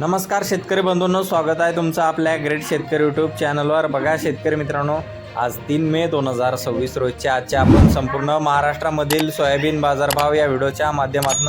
नमस्कार शेतकरी बंधूंनो, स्वागत आहे तुमचं आपल्या ग्रेट शेतकरी यूट्यूब चॅनलवर। बघा शेतकरी मित्रांनो, आज 3 मे 2026 रोजच्या आजच्या आपण संपूर्ण महाराष्ट्रामधील सोयाबीन बाजारभाव या व्हिडिओच्या माध्यमातून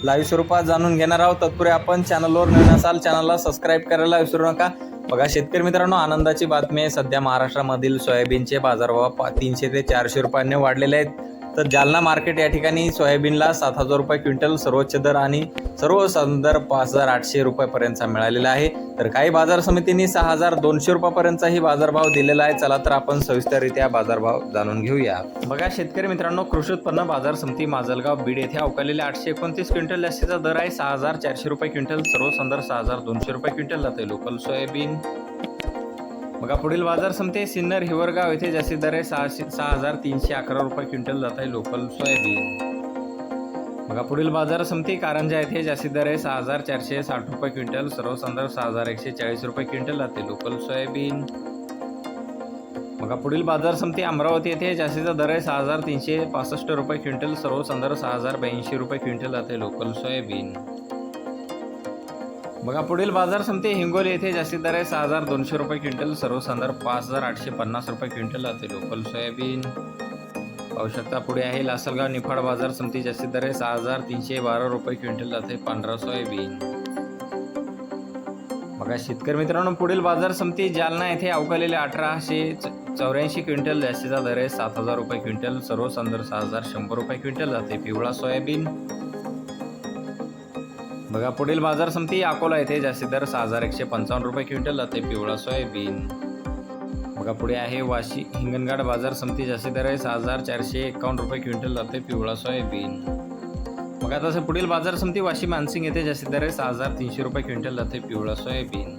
लाईव्ह स्वरूपात जाणून घेणार आहोत। तत्पूर्वी आपण चॅनलवर नवीन असाल चॅनलला सबस्क्राईब करायला विसरू नका। बघा शेतकरी मित्रांनो, आनंदाची बातमी आहे, सध्या महाराष्ट्रामधील सोयाबीनचे बाजारभाव 300 ते 400 रुपयांनी वाढलेले आहेत। तर जालना मार्केट या ठिकाणी सोयाबीनला 7000 रुपये क्विंटल सर्वोच्च दर आणि सर्वसाधारण दर 5800 रुपयापर्यंतचा मिळालेला आहे। तर काही बाजार समितींनी 6200 रुपयापर्यंतचाही बाजारभाव दिलेला आहे। चला तर आपण सविस्तररित्या बाजारभाव जाणून घेऊया। बघा शेतकरी मित्रांनो, कृषी उत्पन्न बाजार समिती माजलगाव बीड येथे अवकालेले 829 क्विंटल जास्तीचा दर आहे 6400 रुपये क्विंटल, सर्वसाधारण दर 6200 रुपये क्विंटल जाते लोकल सोयाबीन। बघा पुढील बाजार समिती सिन्नर हिवरगाव येथे जास्तीत दर आहे 6311 रुपये क्विंटल जात आहे लोकल सोयाबीन। बघा पुढील बाजार समिती कारंजा येथे जास्तीत दर आहे 6460 रुपये क्विंटल, सर्वसाधारण दर 6140 रुपये क्विंटल जाते लोकल सोयाबीन। बघा पुढील बाजार समिती अमरावती येथे जास्तीचा दर आहे 6365 रुपये क्विंटल, सर्वसाधारण दर 6082 रुपये क्विंटल जाते लोकल सोयाबीन। बघा पुढील बाजार समिती हिंगोली येथे जास्तीत दर आहे 6200 रुपये क्विंटल, सर्वसाधारण 5850 रुपये क्विंटल जाते लोकल सोयाबीन। पाहू शकता पुढे आहे लासलगाव निफाड बाजार समिती, जास्तीत दर आहे 6312 रुपये क्विंटल जाते पांढरा सोयाबीन। बघा शेतकरी मित्रांनो, पुढील बाजार समिती जालना येथे अवकालेले 1884 क्विंटल, जास्तीचा दर आहे 7000 रुपये क्विंटल, सर्वसाधारण दर 6100 रुपये क्विंटल जाते पिवळा सोयाबीन। बघा पुढील बाजार समिती अकोला येथे जास्तीत दर 6155 रुपये क्विंटल जाते पिवळा सोयाबीन। बघा पुढे आहे वाशी हिंगणघाट बाजार समिती, जास्तीत दर आहे 6451 रुपये क्विंटल जाते पिवळा सोयाबीन। बघा तसं पुढील बाजार समिती वाशी मानसिंग येथे जास्तीत दर आहे 6300 रुपये क्विंटल जाते पिवळा सोयाबीन।